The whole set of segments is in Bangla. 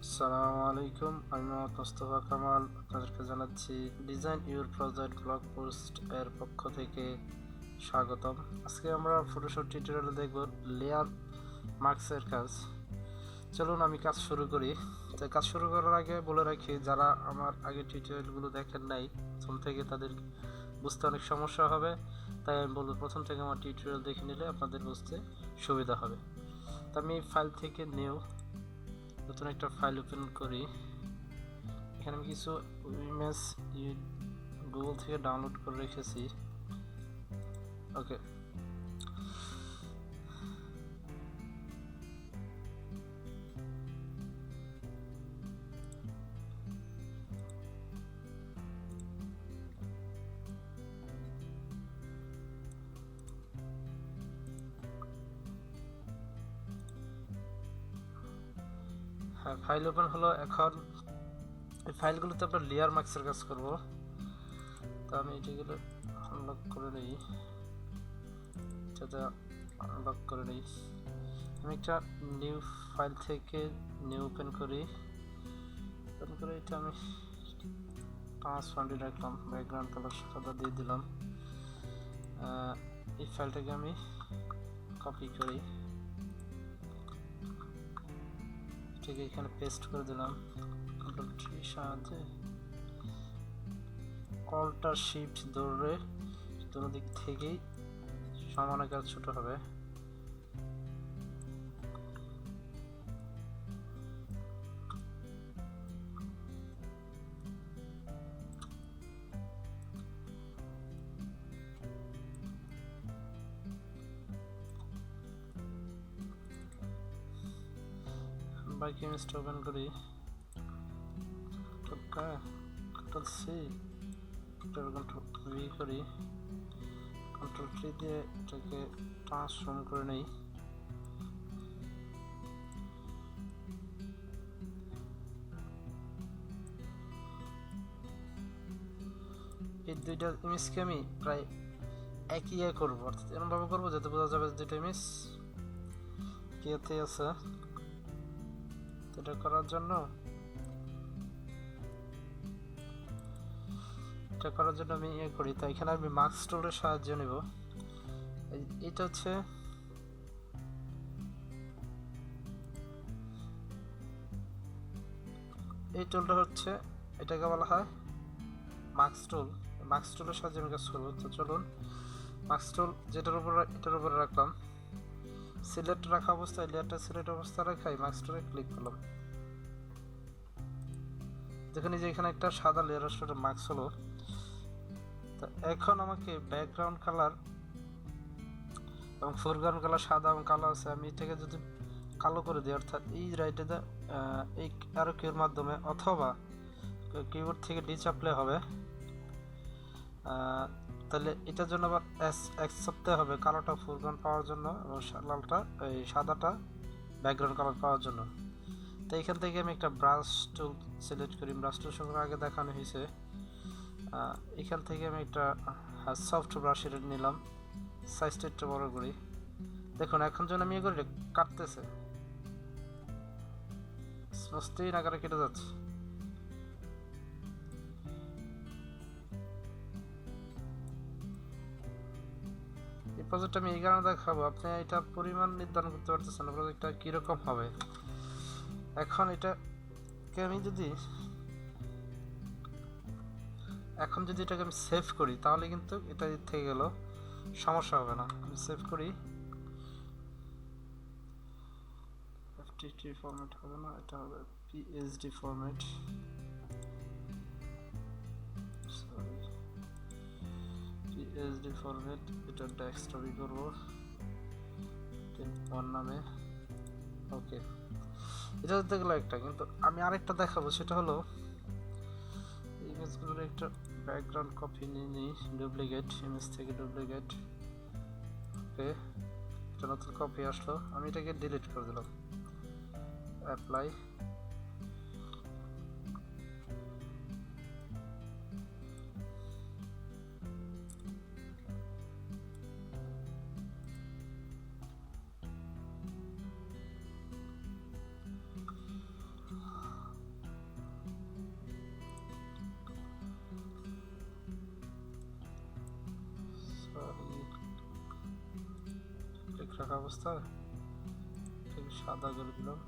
আসসালামু আলাইকুম, আমি মোহাম্মদ মোস্তফা কামাল আপনাদেরকে জানাচ্ছি design your project blog post এর পক্ষ থেকে স্বাগতম। আজকে আমরা ফটোশপ টিউটোরিয়ালে দেখব লেয়ার মার্কসের কাজ। চলুন আমি কাজ শুরু করি। তো কাজ শুরু করার আগে বলে রাখি, যারা আমার আগে টিউটোরিয়ালগুলো দেখেন নাই প্রথম থেকে, তাদের বুঝতে অনেক সমস্যা হবে। তাই আমি বলবো প্রথম থেকে আমার টিউটোরিয়াল দেখে নিলে আপনাদের বুঝতে সুবিধা হবে। তো আমি ফাইল থেকে নতুন একটা ফাইল ওপেন করি। এখানে আমি কিছু ইমেজ গুগল থেকে ডাউনলোড করে রেখেছি। ওকে, হ্যাঁ, ফাইল ওপেন হলো। এখন এই ফাইলগুলোতে আমরা লেয়ার মার্কসের কাজ করব। তো আমি এটিগুলো আনলক করে নিই, যাতে আনলক করে নিই। আমি একটা নিউ ফাইল থেকে নিউ ওপেন করি। এটা আমি ট্রান্সফান্ডে রাখলাম, ব্যাকগ্রাউন্ড কালার সাদা দিয়ে দিলাম। এই ফাইলটাকে আমি কপি করি, ঠিক এখানে পেস্ট করে দিলাম। কন্ট্রোল ট্রির সাহায্যে অল্টার শিফট ধরে দুটো দিক থেকেই সমান আকার ছোট হবে। বাকি ইমেজটা ওপেন করি, কন্ট্রোল সি, কন্ট্রোল ভি করি, কন্ট্রোল ট্রি দিয়ে এটাকে ট্রান্সফর্ম করে নেই। এই দুইটা ইমেজকে আমি প্রায় একই করবো, অর্থাৎ এরকমভাবে করবো যাতে বোঝা যাবে দুইটা ইমেজ কিয়াতে আছে। এটা করার জন্য আমি করি। তো এখানে আমি মার্কস টুলের সাহায্য নেব। এটা হচ্ছে এই টুলটা হচ্ছে, এটাকে বলা হয় মার্কস টুল। মার্কস টুলের সাহায্যে আমি কাজ করবো। তো চলুন, মার্কস টুল এটার উপরে রাখলাম। সিলেক্ট রাখা অবস্থায়, লেয়ারটা সিলেক্ট অবস্থা রাখাই মার্কস টুলে ক্লিক করলাম। দেখুন যে এখানে একটা সাদা লেয়ার আসলে মার্কস হলো। তো এখন আমাকে ব্যাকগ্রাউন্ড কালার এবং ফোরগ্রাউন্ড কালার সাদা এবং কালো আছে, আমি এটাকে যদি কালো করে দিই, অর্থাৎ এই রাইটে এই আরো কিউর মাধ্যমে অথবা কিবোর্ড থেকে ডি চাপলে হবে। তাহলে এটার জন্য আবার এক্স চাপতে হবে কালোটা ফোরগ্রাউন্ড পাওয়ার জন্য এবং লালটা এই সাদাটা ব্যাকগ্রাউন্ড কালার পাওয়ার জন্য। তো এখান থেকে আমি একটা ব্রাশ টুল সিলেক্ট করি। ব্রাশ টুল সঙ্গে আগে দেখানো হয়েছে। এখান থেকে আমি একটা সফট ব্রাশ নিলাম, সাইজটা একটু বড় করি। দেখুন এখন যখন আমি করি কাটতেছে, স্মুথলি আকারে কেটে যাচ্ছে। এই প্রজেক্টটা আমি এই কারণে দেখাবো, আপনি এটা পরিমাণ নির্ধারণ করতে পারতেছেন না প্রজেক্টটা কীরকম হবে। এখন এটাকে আমি যদি এটাকে আমি সেভ করি, তাহলে কিন্তু এটা থেকে গেল, সমস্যা হবে না। আমি সেভ করি, এফটিটি ফরম্যাট হবে না, এটা হবে PSD format. Sorry, PSD format. এটা ডেস্কটপই করব 1 নামে। ওকে, এটা দেখতে গেলো একটা, কিন্তু আমি আরেকটা দেখাবো। সেটা হলো ইমেজগুলোর একটা ব্যাকগ্রাউন্ড কপি নিয়ে নিই, ডুপ্লিকেট ইমেজ থেকে ডুপ্লিকেট। ওকে, একটা নতুন কপি আসলো, আমি এটাকে ডিলিট করে দিলাম। অ্যাপ্লাই। রাখা অবস্থায় ঠিক সাদা করে দিলাম।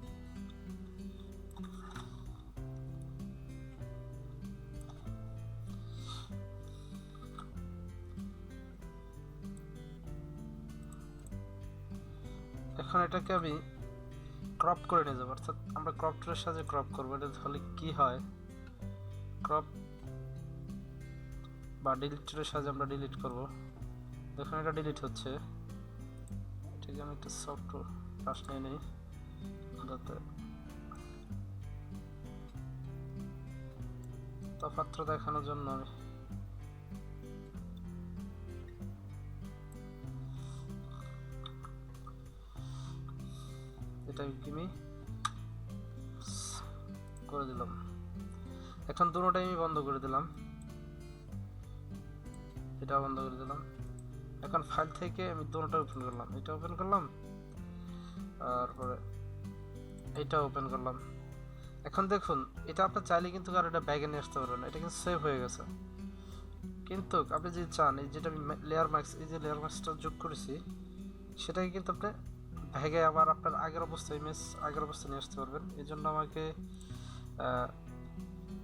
এখন এটাকে আমি ক্রপ করে নিয়ে যাবো, অর্থাৎ আমরা ক্রপ টুলের সাহায্যে ক্রপ করবো। এটা তাহলে কি হয়, ক্রপ বা ডিলিট টুলের সাহায্যে আমরা ডিলিট করব। দেখুন এটা ডিলিট হচ্ছে। ঠিক আছে, আমি একটা সফট ব্রাশ নিয়ে নিই যাতে তফাৎ দেখানোর জন্য আমি এটা আমি করে দিলাম। এখন দুটোটাই আমি বন্ধ করে দিলাম, এটা বন্ধ করে দিলাম। এখন ফাইল থেকে আমি দুটোটা ওপেন করলাম, এটা ওপেন করলাম, তারপরে এটা ওপেন করলাম। এখন দেখুন এটা আপনার চাইলে কিন্তু আর এটা ব্যাগে নিয়ে আসতে পারবেন, এটা কিন্তু সেভ হয়ে গেছে। কিন্তু আপনি যদি চান, এই যেটা আমি লেয়ার মাস্ক, এই যে লেয়ার মাস্কটা যোগ করেছি, সেটাকে কিন্তু আপনি ব্যাগে আবার আপনার আগের অবস্থায় ইমেজ আগের অবস্থায় নিয়ে আসতে পারবেন। এই জন্য আমাকে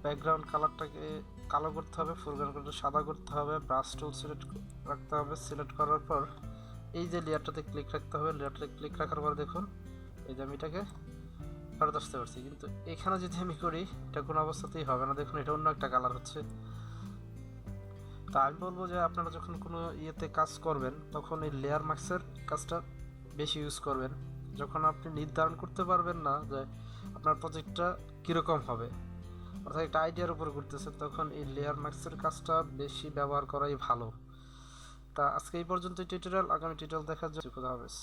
ব্যাকগ্রাউন্ড কালারটাকে কালো করতে হবে, ফোরগ্রাউন্ড কালারটা সাদা করতে হবে, ব্রাশ টুল সিলেক্ট রাখতে হবে। সিলেক্ট করার পর এই যে লেয়ারটাতে ক্লিক রাখতে হবে, লেয়ারটাতে ক্লিক রাখার পর দেখুন এই যে আমি এটাকে ফেরত আসতে পারছি। কিন্তু এখানে যদি আমি করি এটা কোনো অবস্থাতেই হবে না, দেখুন এটা অন্য একটা কালার হচ্ছে। তা আমি বলবো যে আপনারা যখন কোনো ইয়েতে কাজ করবেন তখন এই লেয়ার মাস্কের কাজটা বেশি ইউজ করবেন। যখন আপনি নির্ধারণ করতে পারবেন না যে আপনার প্রজেক্টটা কীরকম হবে, অর্থাৎ একটা আইডিয়ার উপর করতেছেন, তখন এই লেয়ার মাস্কের কাজটা বেশি ব্যবহার করাই ভালো। তা আজকে এই পর্যন্ত টিউটোরিয়াল, আগামী টিউটোরিয়াল দেখার জন্য খুদা হাফেজ।